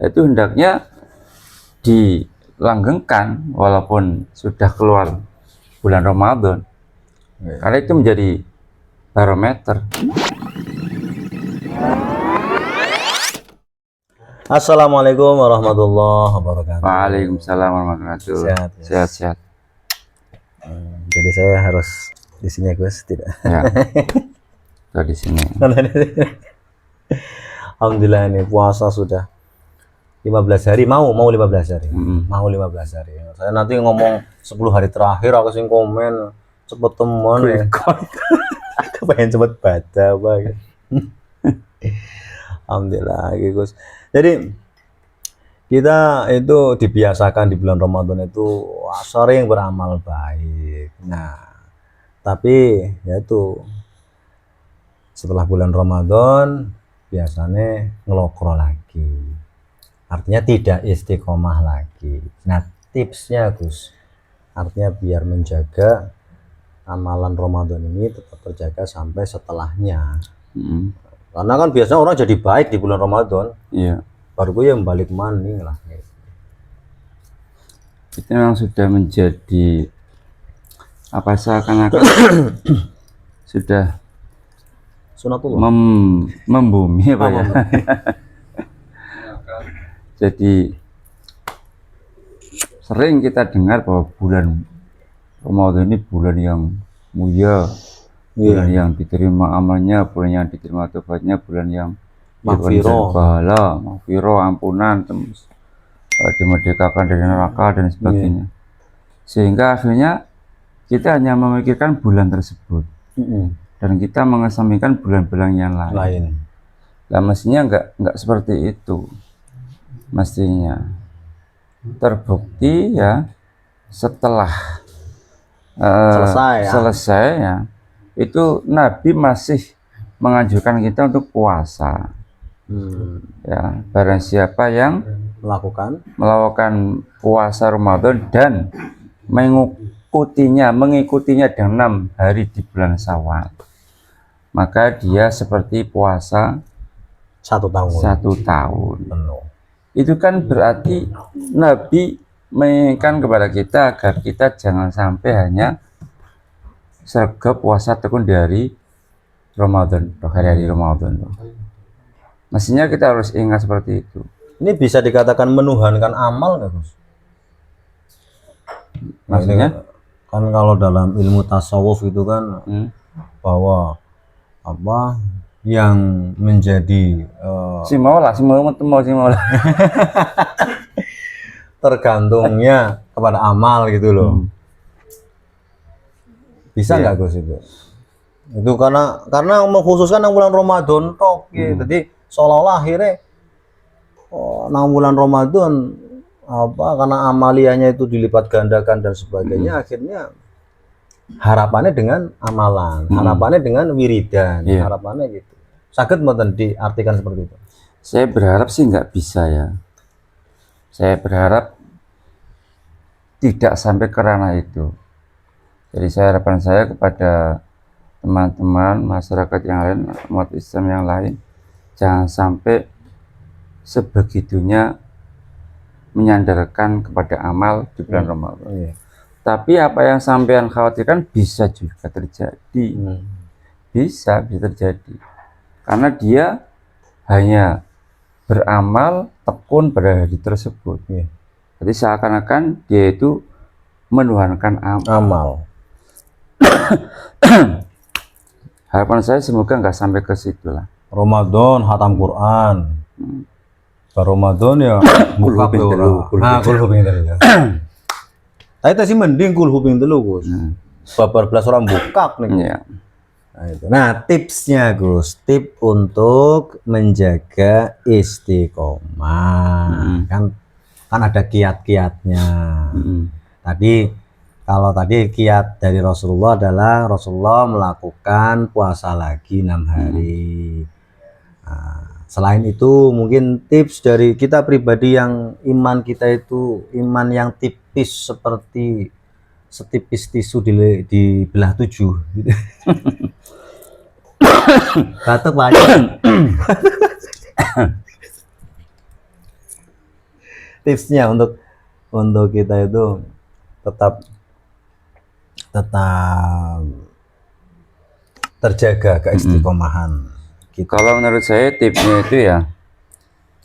itu hendaknya dilanggengkan walaupun sudah keluar bulan Ramadan, karena itu menjadi barometer. Assalamualaikum warahmatullahi wabarakatuh. Waalaikumsalam warahmatullahi wabarakatuh. Sehat-sehat. Jadi saya harus di sini ya, Gus, tidak? Ya. Tuh di sini. Alhamdulillah ini puasa sudah 15 hari, mau 15 hari. Mau 15 hari. Saya nanti ngomong 10 hari terakhir aku sing komen cepet temen ya. Aku pengen cepet baca apa gitu. Alhamdulillah Gus. Jadi kita itu dibiasakan di bulan Ramadan itu sering beramal baik. Nah, tapi yaitu setelah bulan Ramadan biasanya ngelokro lagi, artinya tidak istiqomah lagi. Nah, tipsnya Gus, artinya biar menjaga amalan Ramadan ini tetap terjaga sampai setelahnya. Karena kan biasanya orang jadi baik di bulan Ramadan, Iya. baru gue yang balik maning lah. Itu memang sudah menjadi apa, seakan-akan sudah Sunatullah. membumi apa ya. Jadi sering kita dengar bahwa bulan Ramadan ini bulan yang mulia, bulan yang diterima amalnya, bulan yang diterima tobatnya, bulan yang Maghfirah, pahala, maghfirah, ampunan, dimerdekakan dari neraka dan sebagainya. Sehingga akhirnya kita hanya memikirkan bulan tersebut dan kita mengesampingkan bulan-bulan yang lain. Nah, mestinya enggak seperti itu. Mestinya terbukti ya setelah selesai ya, itu Nabi masih menganjurkan kita untuk puasa. Ya, barang siapa yang melakukan puasa Ramadan dan mengikutinya dengan 6 hari di bulan Syawal, maka dia seperti puasa 1 tahun. Itu kan berarti Nabi menginginkan kepada kita agar kita jangan sampai hanya sergap puasa tekun di hari Ramadan, hari Ramadan. Mestinya kita harus ingat seperti itu. Ini bisa dikatakan menuhankan amal nggak, Gus? Maksudnya? Kan kalau dalam ilmu tasawuf itu kan bahwa apa yang menjadi si mau lah tergantungnya kepada amal gitu loh. Bisa nggak Gus itu? Itu karena mengkhususkan yang bulan Ramadan tok gitu. Jadi seolah-olah akhirnya nang bulan Ramadan karena amaliannya itu dilipat gandakan dan sebagainya, akhirnya harapannya dengan amalan, harapannya dengan wiridan, harapannya gitu. Sakit mboten diartikan seperti itu? Saya berharap sih nggak bisa ya. Saya berharap tidak sampai ke ranah itu. Jadi harapan saya kepada teman-teman masyarakat yang lain, umat Islam yang lain, jangan sampai sebegitunya menyandarkan kepada amal di bulan Ramadan. Tapi apa yang sampean khawatirkan bisa juga terjadi. Bisa terjadi. Karena dia hanya beramal tekun pada hari tersebut. Jadi seakan-akan dia itu menuhankan amal. Harapan saya semoga nggak sampai ke situ lah. Ramadan hatam Quran. Ramadan ya buka telu. Tapi tadi mending kulhubing telu Gus. Babar belas orang buka nih. Nah, tipsnya Gus, tip untuk menjaga istiqomah. Kan ada kiat-kiatnya. Kalau tadi kiat dari Rasulullah adalah Rasulullah melakukan puasa lagi 6 hari. Selain itu mungkin tips dari kita pribadi yang iman kita itu iman yang tipis seperti setipis tisu dibelah 7 gitu. Batuk banyak. tipsnya untuk kita itu tetap terjaga keistiqomahan kita. Kalau menurut saya tipsnya itu ya,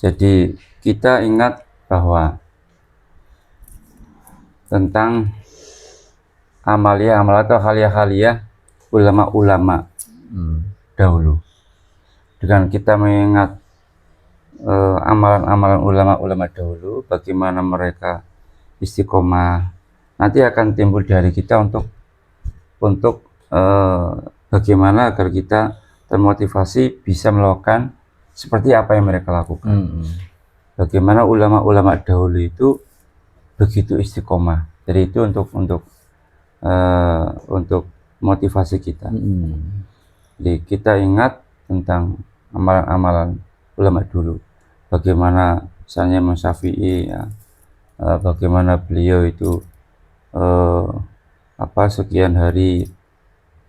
jadi kita ingat bahwa tentang amalia-amalia atau haliah-haliah ulama-ulama dahulu. Dengan kita mengingat amalan-amalan ulama-ulama dahulu, bagaimana mereka istiqomah, nanti akan timbul dari kita untuk bagaimana agar kita termotivasi bisa melakukan seperti apa yang mereka lakukan. Bagaimana ulama-ulama dahulu itu begitu istiqomah. Jadi itu untuk motivasi kita. Jadi kita ingat tentang amalan-amalan ulama dulu. Bagaimana misalnya Imam Syafi'i, ya, bagaimana beliau itu sekian hari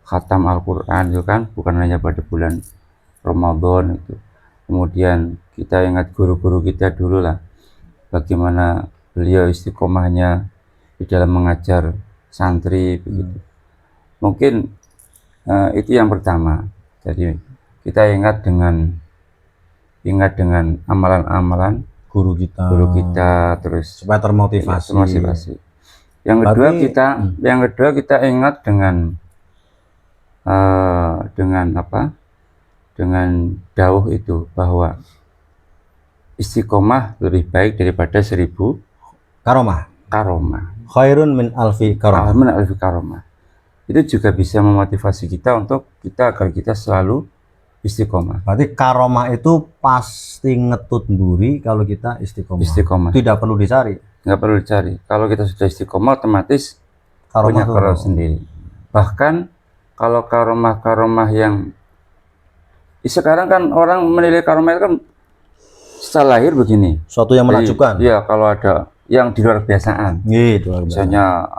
khatam Al-Quran itu kan, bukan hanya pada bulan Ramadan itu. Kemudian kita ingat guru-guru kita dulu lah, bagaimana beliau istiqomahnya di dalam mengajar santri begitu. Mungkin itu yang pertama. Jadi kita ingat dengan amalan-amalan guru kita terus supaya termotivasi. Yang kedua kita ingat dengan dawuh itu bahwa istiqomah lebih baik daripada 1000 karomah. Khairun min alfi karomah. Itu juga bisa memotivasi kita agar kita selalu istiqomah. Berarti karomah itu pasti ngetut mburi kalau kita istiqomah. Tidak perlu dicari. Nggak perlu dicari. Kalau kita sudah istiqomah, otomatis punya karomah sendiri. Bahkan kalau karomah yang sekarang kan orang menilai karomah itu kan secara lahir begini. Suatu yang menakjubkan. Iya, kalau ada yang di luar kebiasaan. Misalnya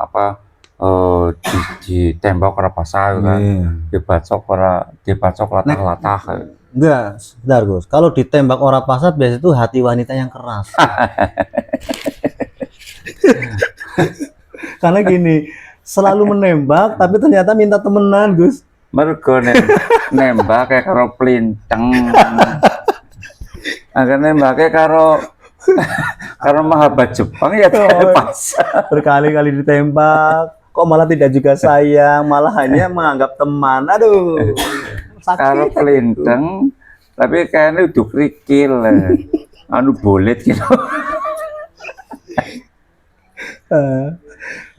ditembak orang pasar kan, dibacok latah. Enggak, sebentar Gus. Kalau ditembak orang pasar biasanya itu hati wanita yang keras. Karena gini, selalu menembak tapi ternyata minta temenan, Gus. Mergo nembak kayak karo plinteng. Agar nembaknya karo mahabat Jepang ya pasar. Berkali-kali ditembak, kok malah tidak juga sayang, malah hanya menganggap teman. Aduh, sakit. Karo plinteng, tapi kayaknya udah kerikil, bolet gitu.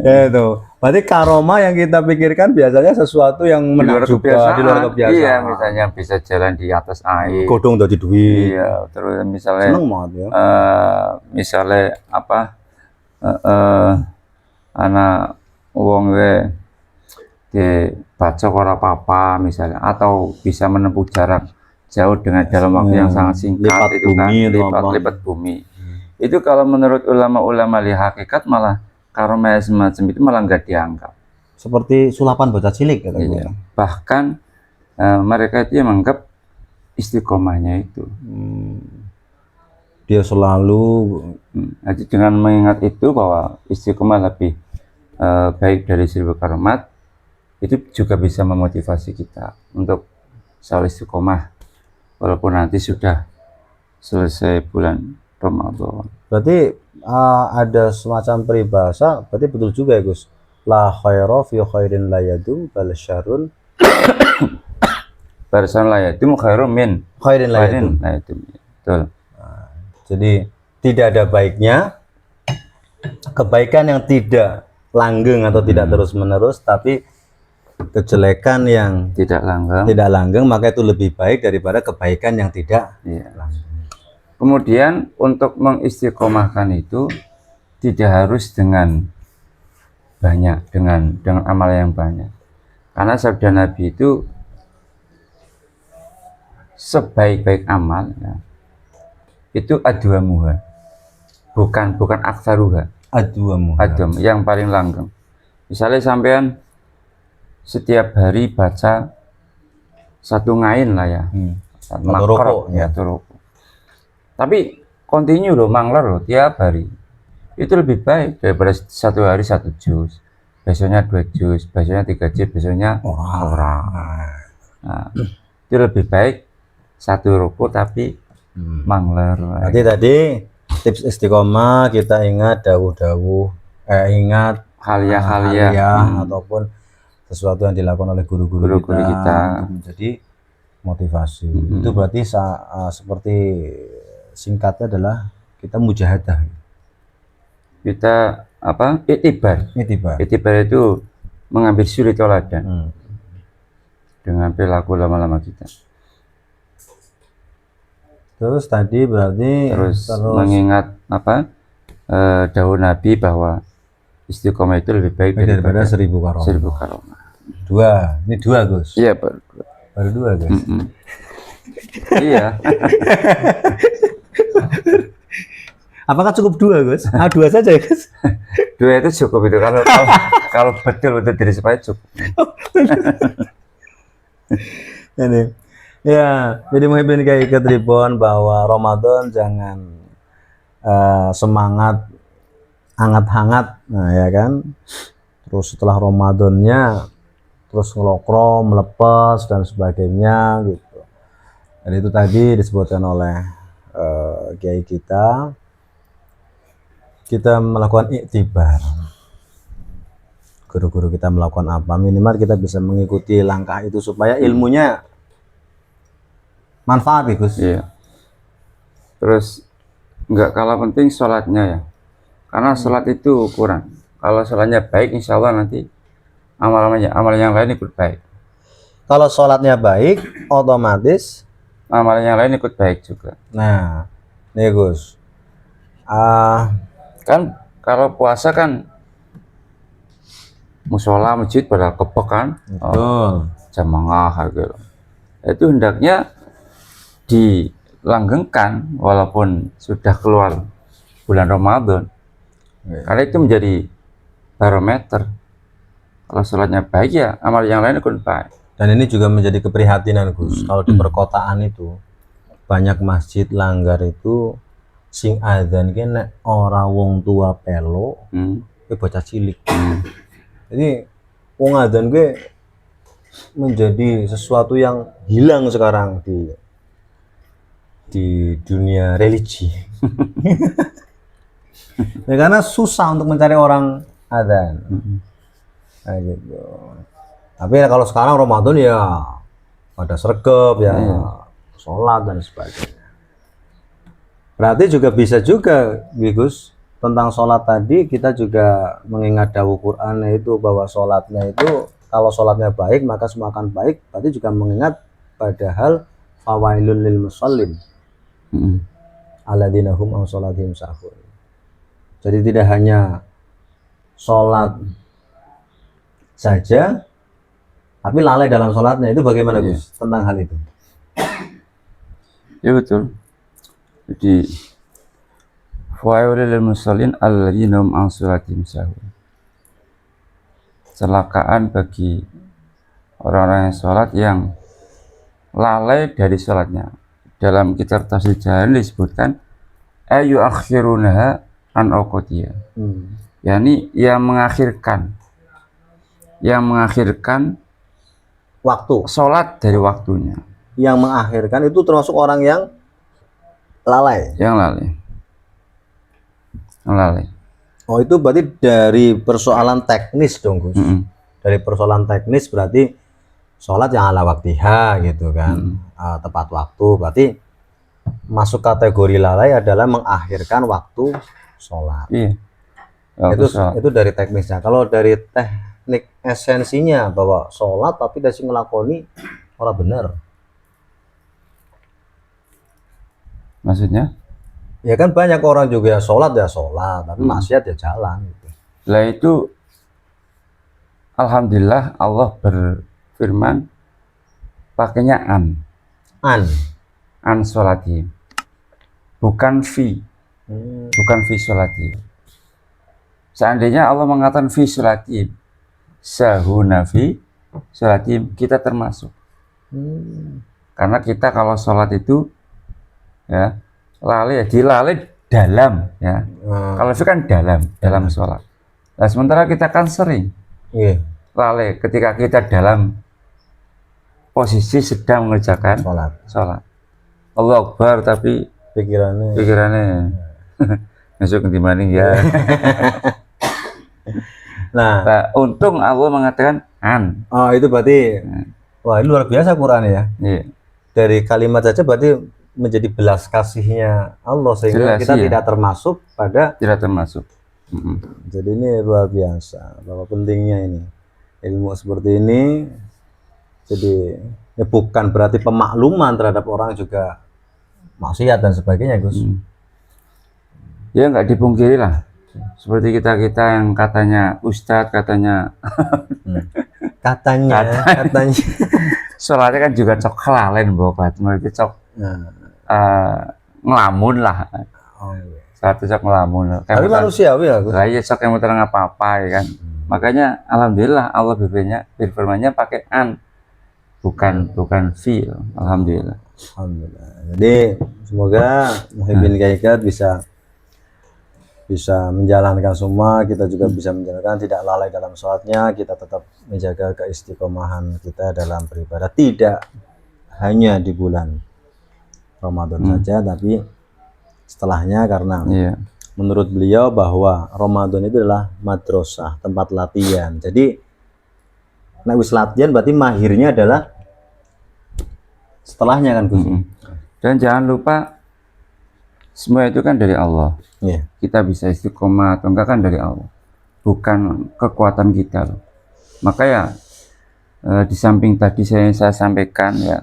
Ya itu. Berarti karomah yang kita pikirkan biasanya sesuatu yang menakjubkan, di luar kebiasaan. Iya, misalnya bisa jalan di atas air. Godong dari duit. Iya, terus misalnya seneng banget ya. Misalnya anak wong dibacok ora apa-apa misalnya, atau bisa menempuh jarak jauh dengan dalam waktu yang sangat singkat, lipat bumi. Itu kalau menurut ulama-ulama li hakikat malah karomah semacam itu malah nggak dianggap. Seperti sulapan bocah cilik katanya. Bahkan mereka itu yang menganggap istiqomahnya itu. Dia selalu jadi dengan mengingat itu bahwa istiqomah lebih baik dari 1000 karomat, itu juga bisa memotivasi kita untuk selalu istiqomah walaupun nanti sudah selesai bulan Ramadan. Berarti ada semacam peribahasa, berarti betul juga ya Gus. La khaira fi khairin la yadum bal syarrun barisan la yadum khairum min khairin la yadum. Betul. Jadi tidak ada baiknya kebaikan yang tidak langgeng atau tidak terus-menerus, tapi kejelekan yang tidak langgeng, maka itu lebih baik daripada kebaikan yang tidak langgeng. Kemudian untuk mengistiqomahkan itu tidak harus dengan banyak, dengan amal yang banyak. Karena sabda Nabi itu sebaik-baik amal ya, itu adwamuha, bukan aksaruha. Adwamuha yang paling langgeng. Misalnya sampean setiap hari baca satu ngain lah ya, satu rokok ya. Tapi continue loh, mangler loh tiap hari. itu lebih baik daripada satu hari 1 juz, besoknya 2 juz, besoknya 3 juz, besoknya orang. Nah, itu lebih baik 1 ruku tapi mangler. Berarti tadi tips istiqomah kita ingat dawuh-dawuh, ingat Halia ataupun sesuatu yang dilakukan oleh guru-guru kita untuk menjadi motivasi. Itu berarti seperti singkatnya adalah kita mujahadah. Kita apa? Itibar itu mengambil suri toladan dengan perilaku lama-lama kita. Terus tadi berarti mengingat apa? Dawuh Nabi bahwa istiqomah itu lebih baik daripada 1000 karomah. 2, ini 2 Gus. Iya, baru 2 Gus. Iya. Apakah cukup 2 Gus? 2 saja ya Gus? 2 itu cukup itu kalau betul-betul diri supaya cukup. Ini ya, jadi Muhibbin kayak ketribon bahwa Ramadan jangan semangat hangat-hangat, nah ya kan. Terus setelah Ramadannya terus ngelokro, melepas dan sebagainya gitu. Dan itu tadi disebutkan oleh kiai kita melakukan iktibar. Guru-guru kita melakukan apa, minimal kita bisa mengikuti langkah itu supaya ilmunya manfaat ya Gus. Iya. Terus nggak kalah penting sholatnya ya, karena sholat itu ukuran. Kalau sholatnya baik, insya Allah nanti amal yang lain ikut baik. Kalau sholatnya baik, otomatis amal yang lain ikut baik juga. Nah, nih Gus, kan kalau puasa kan musola masjid pada kepek kan, jamaah gitu. Itu hendaknya dilanggengkan walaupun sudah keluar bulan Ramadan, karena itu menjadi barometer. Kalau sholatnya baik ya amal yang lain ikut baik. Dan ini juga menjadi keprihatinan Gus. Kalau di perkotaan itu banyak masjid langgar itu sing adzan ki nek ora wong tua pelo, bocah cilik. Jadi wong adzan gue menjadi sesuatu yang hilang sekarang di dunia religi. Ya, karena susah untuk mencari orang adzan. Nah, gitu. Tapi kalau sekarang Ramadan ya ada sergap ya, sholat dan sebagainya. Berarti juga bisa juga Gus, tentang sholat tadi kita juga mengingat dawuh Quran itu bahwa sholatnya itu kalau sholatnya baik maka semua akan baik. Berarti juga mengingat padahal fawailun lil musallin alladzina hum an sholatihim sahun. Jadi tidak hanya sholat saja tapi lalai dalam sholatnya. Itu bagaimana Gus tentang hal itu? Ya betul. Jadi fawailul lil musallin alladzina hum an sholatihim sahun. Celakaan bagi orang-orang yang sholat yang lalai dari sholatnya. Dalam kitab tafsir Jalalain disebutkan ayu akhirunaha an awqatiha. yakni yang mengakhirkan Waktu sholat dari waktunya. yang mengakhirkan itu termasuk orang yang lalai. Oh, itu berarti dari persoalan teknis dong Gus. Dari persoalan teknis berarti sholat yang ala waktiha gitu kan, tepat waktu. Berarti masuk kategori lalai adalah mengakhirkan waktu sholat. Iya. Itu dari teknisnya. Kalau dari teknik esensinya bahwa sholat tapi dasi ngelakoni orang bener. Maksudnya? Ya kan banyak orang juga sholat tapi maksiat ya jalan gitu. Lah itu alhamdulillah Allah berfirman pakainya an sholati, bukan fi sholati. Seandainya Allah mengatakan fi sholati, sahuna fi sholati, kita termasuk. Karena kita kalau sholat itu ya lalai dalam ya. Kalau fi kan dalam sholat. Nah, sementara kita kan sering Iya. lalai ketika kita dalam posisi sedang mengerjakan sholat. Allah Akbar tapi pikirannya masuk di mana ya. Nah, untung Allah mengatakan an. Oh, itu berarti wah, ini luar biasa Quran ya. Iya. Dari kalimat saja berarti menjadi belas kasihnya Allah sehingga Jelas, kita iya. tidak termasuk. Jadi ini luar biasa bahwa pentingnya ini ilmu seperti ini. Jadi ya bukan berarti pemakluman terhadap orang juga maksiat dan sebagainya, Gus. Ya nggak dipungkiri lah. Seperti kita yang katanya ustadz, katanya sholatnya kan juga cok kelalen bokat, mereka cok ngelamun lah. Satu cok ngelamun. Tapi manusiawi lah, Gus. Iya, cok yang muter apa-apa ya kan. Makanya alhamdulillah Allah berfirmannya pakai an, bukan fi. Alhamdulillah. Jadi semoga Muhyiddin Kaikat bisa menjalankan semua, kita juga bisa menjalankan, tidak lalai dalam sholatnya, kita tetap menjaga keistiqomahan kita dalam beribadah, tidak hanya di bulan Ramadan saja, tapi setelahnya, karena menurut beliau bahwa Ramadan itu adalah madrasah, tempat latihan. Jadi nek wis latihan berarti mahirnya adalah setelahnya kan, Gus. Dan jangan lupa semua itu kan dari Allah. Kita bisa istiqomah atau enggak kan dari Allah, bukan kekuatan kita loh. Maka ya di samping tadi saya sampaikan ya,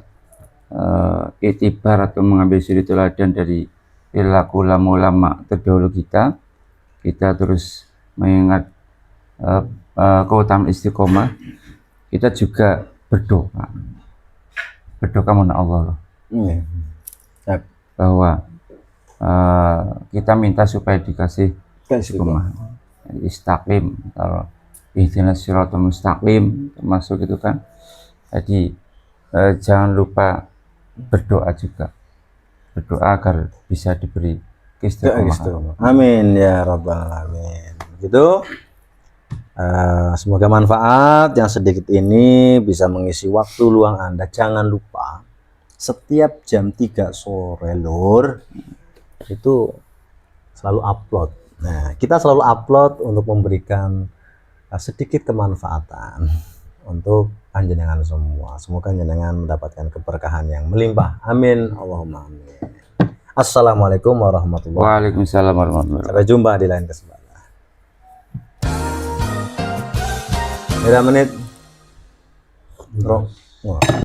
itibar atau mengambil suri teladan dari perilaku ulama terdahulu kita terus mengingat keutamaan istiqomah. Kita juga berdoa kepada Allah loh. Bahwa kita minta supaya dikasih istiqomah, istaqim, kalau ihdinas siratal mustaqim termasuk itu kan. Jadi jangan lupa berdoa juga, berdoa agar bisa diberi keistiqomahan. Amin ya rabbal alamin. Begitu. Semoga manfaat yang sedikit ini bisa mengisi waktu luang Anda. Jangan lupa setiap jam 3 sore lur itu selalu upload. Nah, kita selalu upload untuk memberikan sedikit kemanfaatan untuk panjenengan semua. Semoga panjenengan mendapatkan keberkahan yang melimpah. Amin. Allahumma amin. Assalamualaikum warahmatullahi wabarakatuh. Waalaikumsalam warahmatullahi wabarakatuh. Sampai jumpa di lain kesempatan. Berapa menit? Bro.